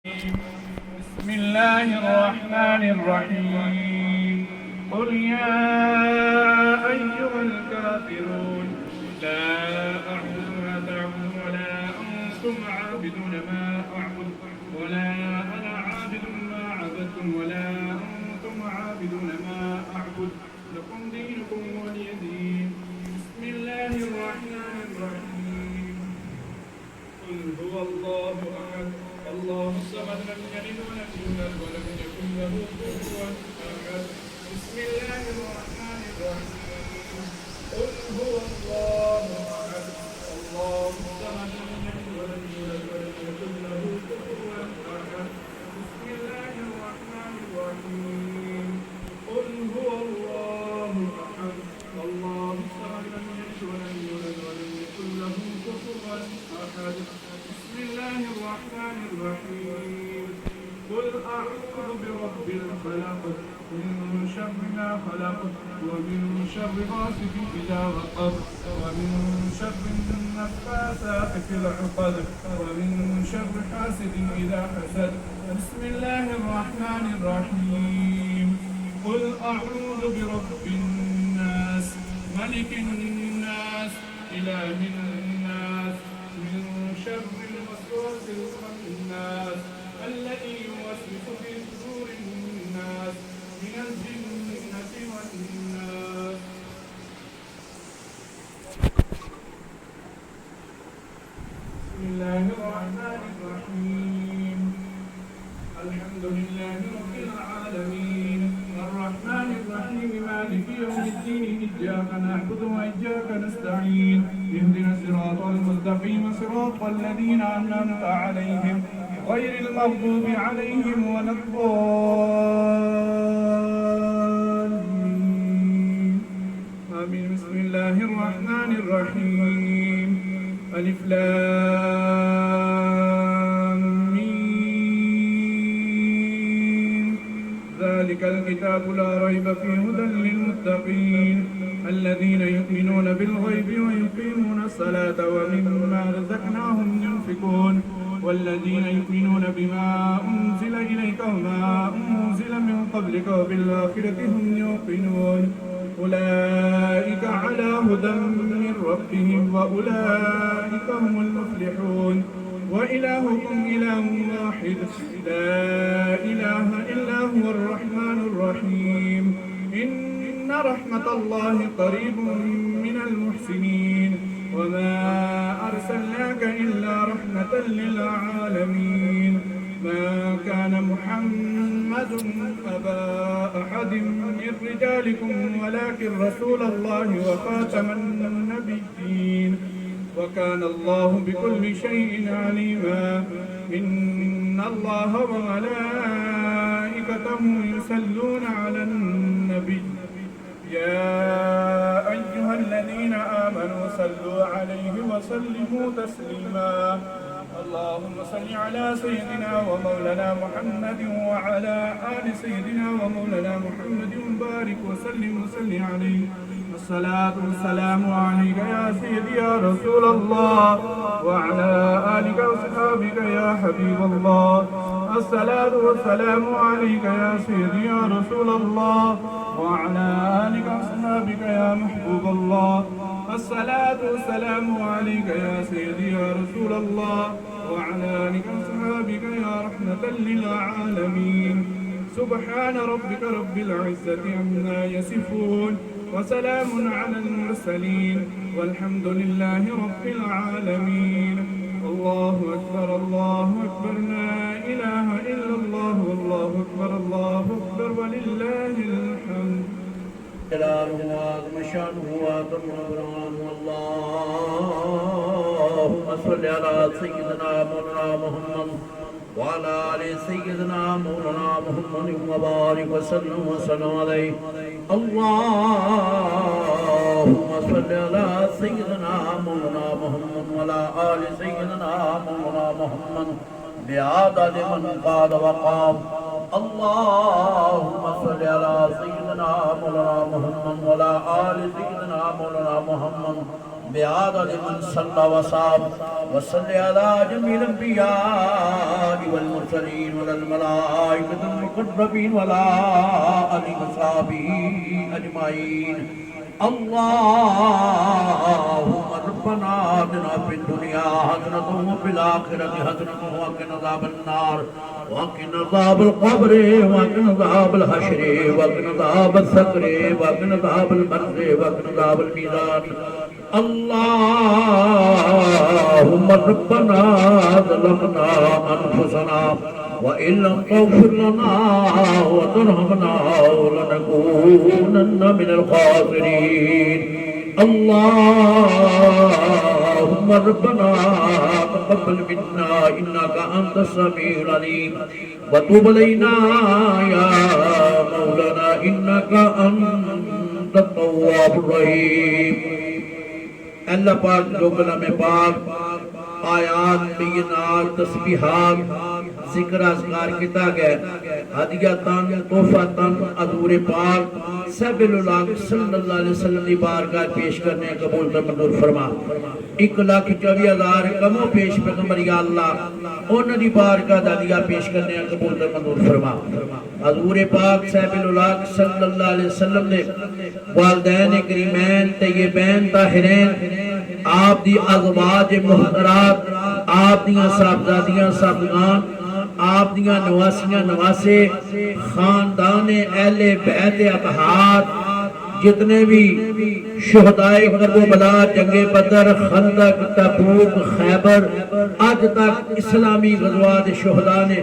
بسم الله الرحمن الرحيم قل يا أيها الكافرون لا أعبد ما تعبدون ولا أنتم عابدون ما أعبد ولا أنا عابد ما عبدتم ولا أنتم عابدون ما أعبد لكم دينكم ولي دين. بسم الله الرحمن الرحيم قل هو الله أحد الله الصمد لم يلد ولم يولد ولم يكن له كفوا أحد. بسم الله الرحمن الرحيم قل هو الله أحد الله الصمد لم يلد ولم يولد ولم يكن له كفوا أحد. بسم الله الرحمن الرحيم قل هو الله أحد الله الصمد لم يلد ولم يولد ولم يكن له كفوا أحد. بسم الله الرحمن الرحيم قل أعوذ برب الفلق من شر ما خلق ومن شر غاسق إذا وقب ومن شر النفاثات في العقد ومن شر حاسد إذا حسد. بسم الله الرحمن الرحيم قل أعوذ برب الناس ملك الناس إله الناس من شر الوسواس الخناس الذي يوسوس في صدور الناس من الجنة والناس. بسم الله الرحمن الرحيم الحمد لله رب العالمين الرحمن الرحيم مالك يوم الدين إياك نعبد وإياك نستعين اهدنا الصراط المستقيم صراط الذين أنعمت عليهم غير المغضوب عليهم ولا الضالين آمين. بسم الله الرحمن الرحيم ألف لام ميم ذلك الكتاب لا ريب فيه هدى للمتقين الذين يؤمنون بالغيب ويقيمون الصلاة ومما رزقناهم ينفقون والذين يؤمنون بما أنزل إليك وما أنزل من قبلك وبالآخرة هم يوقنون أولئك على هدى من ربهم وأولئك هم المفلحون. وإلهكم إله واحد لا إله إلا هو الرحمن الرحيم إن رحمة الله قريب من المحسنين وما أرسلناك إلا رحمة للعالمين. ما كان محمد أبا أحد من رجالكم ولكن رسول الله وخاتم النبيين وكان الله بكل شيء عليما. إن الله وملائكته يصلون على النبي يا أيها الذين آمنوا صلوا عليه وسلموا تسليما. اللهم صل على سيدنا ومولانا محمد وعلى آل سيدنا ومولانا محمد وبارك وسلم عليه. الصلاة والسلام عليك يا سيدي يا رسول الله وعلى آلك وصحابك يا حبيب الله. الصلاة والسلام عليك يا سيدي يا رسول الله وعلى آلك وصحابك يا محبوب الله. الصلاة والسلام عليك يا سيدي يا رسول الله وعلى آلك وصحابك يا رحمة للعالمين. سبحان ربك رب العزة عما يصفون وسلام على المرسلين والحمد لله رب العالمين. الله أكبر الله أكبر لا إله إلا الله والله أكبر الله أكبر ولله الحمد. جلاله وعظم شانه وأتم برهانه. اللهم صل على سيدنا مولانا محمد وعلى آل سيدنا مولانا محمد وبارك وسلم عليه. اللهم صل على سيدنا مولانا محمد وعلى آل سيدنا مولانا محمد بعدد من قاد وقام. اللهم صل على سيدنا مولانا محمد وعلى آل سيدنا مولانا محمد بعدد من صلى وصام وصل على جميع الأنبياء والمرسلين والملائكة المقربين وعلى آله وصحبه أجمعين. اللهم ربنا آتنا في الدنيا حسنة وفي الآخرة حسنة وقنا عذاب النار وقنا عذاب القبر وقنا عذاب الحشر وقنا عذاب السقر وقنا عذاب البرز وقنا عذاب الميزان. اللهم ربنا ظلمنا أنفسنا وإن لم تغفر لنا وترحمنا لنكونن من الخاسرين. اللهم ربنا تقبل منا إنك أنت السميع العليم وتب علينا يا مولانا إنك أنت التواب الرحيم. اللہ پاک جو کلام پاک آیات بینات تسبیحات ذکر اذکار کیتا گیا ہدیتاً تحفتاً حضور پاک صلی اللہ علیہ وسلم دی بارگاہ پیش کرنے قبول منظور فرما. 1,24,000 کموں پیش پیغمبر یا اللہ انہوں دی بارگاہ ہدیہ پیش کرنے قبول منظور فرما. حضور پاک صلی اللہ علیہ وسلم نے والدین کریمین طیبین طاہرین آپ دی ازواج محترات آپ دیاں صاحبزادیاں صاحبگان آپ دیاں نواسیاں نواسے خاندان اہل بیت اطہار جتنے بھی شہدائے کربلا جنگ بدر خندق تبوک خیبر آج تک اسلامی غزوات شہداء نے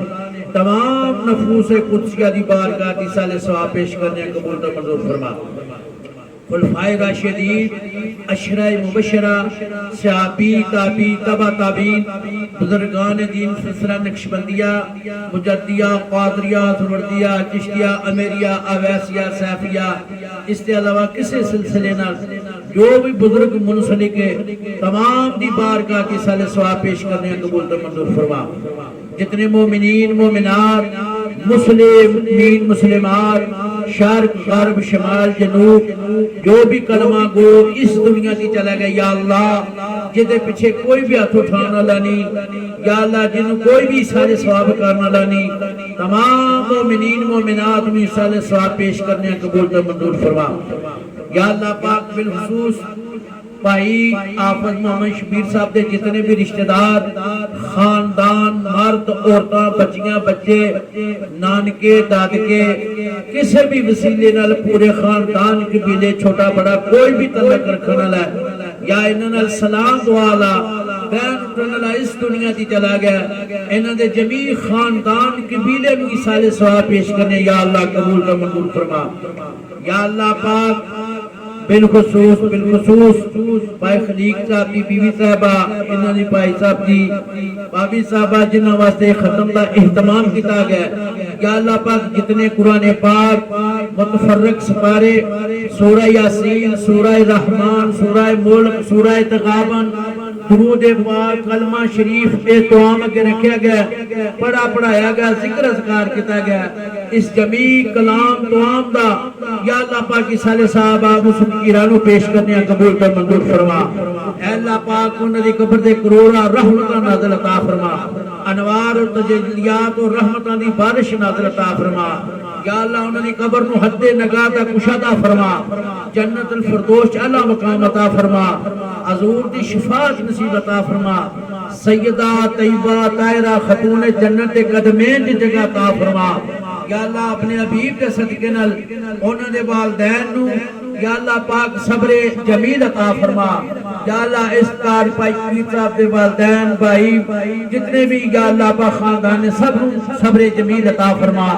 تمام نفوس قدسیہ دی بارگاہ کی سال ثواب پیش کرنے قبول منظور فرما. خلفائے راشدین عشرہ مبشرہ صحابی تابعی تبع تابعین بزرگان دین سلسلہ نقشبندیہ مجدیہ قادریہ سروردیہ چشتیہ امیریہ اویسیہ سیفیہ اس کے علاوہ کسی سلسلے نہ جو بھی بزرگ منسلک ہے تمام دی بارگاہ کی سال ثواب پیش کرنے قبول منظور فرما. جتنے مومنین مومنات مسلمین مسلمات شرق غرب شمال جنوب جو بھی کلمہ گو اس دنیا کی چلا گئے یا اللہ جدے پیچھے کوئی بھی ہاتھ اٹھانا لانی یا اللہ جنہوں کوئی بھی سارے ثواب کرنا لانی تمام مومنین مومنات میں سارے ثواب پیش کرنے قبول منظور فرما. یا اللہ پاک بالخصوص بھائی آفت محمد شبیر صاحب دے جتنے بھی رشتہ دار خاندان مرد عورتاں بچیاں بچے نانکے دادکے کسی بھی وسیلے نال پورے خاندان قبیلے چھوٹا بڑا کوئی بھی تعلق رکھنا لائے یا انہاں سلام دعا لا بین اٹھنا اس دنیا دی چلا گیا انہاں دے جمیع خاندان قبیلے میں سال ثواب پیش کرنے یا اللہ قبول کا منظور فرما. یا اللہ پاک بالخصوص بھائی خلیق صاحب دی بیوی صاحبہ انہوں نے بھائی صاحب دی بابی صاحبہ جنہوں واسطے ختم دا اہتمام کیتا گیا یا اللہ پاک جتنے قرآن پاک متفرق سپارے سورہ یاسین سورہ رحمان سورہ ملک سورہ تغابن درود پاک کلمہ شریف احترام کے رکھا گیا پڑھایا گیا ذکر اذکار کیتا گیا اس جمیع کلام توام دا یا اللہ پاک کی سال صحابہ مسلمانوں پیش کرنے قبول کر منظور فرما. اے اللہ پاک انہوں نے قبر دے کروڑا رحمتہ نازل عطا فرما انوار اور تجلیات اور رحمتہ دی بارش نازل عطا فرما. یا اللہ انہوں نے قبر نو حد نگاہ دا کشادہ فرما جنت الفردوس اعلی مقام عطا فرما حضور دی شفاعت نصیب عطا فرما سیدہ طیبہ طاہرہ خاتون جنت قدمین دی جگہ عطا فرما. یا اللہ اپنے حبیب کے صدقے نال انہوں نے والدین نو یا اللہ پاک صبر جمیل عطا فرما. یا اللہ اس کار پائی صاحب دے والدین بھائی جتنے بھی یا اللہ پاک خاندان صبر جمیل عطا فرما.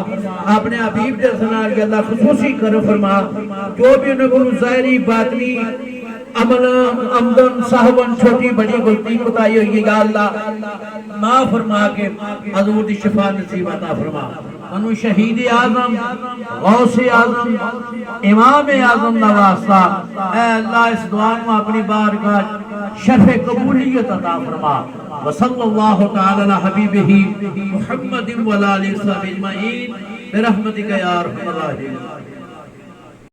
اپنے حبیب دے سنار یا اللہ خصوصی کرم فرما جو بھی انہوں کو ظاہری باطنی عمل عمدن صاحبن چھوٹی بڑی غلطی کوتاہی ہوئی یا اللہ معاف فرما کے حضور دی شفا نصیب عطا فرما. انو شہید اعظم غوث اعظم امام اعظم نواستا اے اللہ اس دعا میں اپنی بارگاہ شرف قبولیت عطا فرما. وصلی اللہ تعالی علی حبیبہ محمد وعلی آلہ وصحبہ اجمعین برحمتک یا ارحم الراحمین.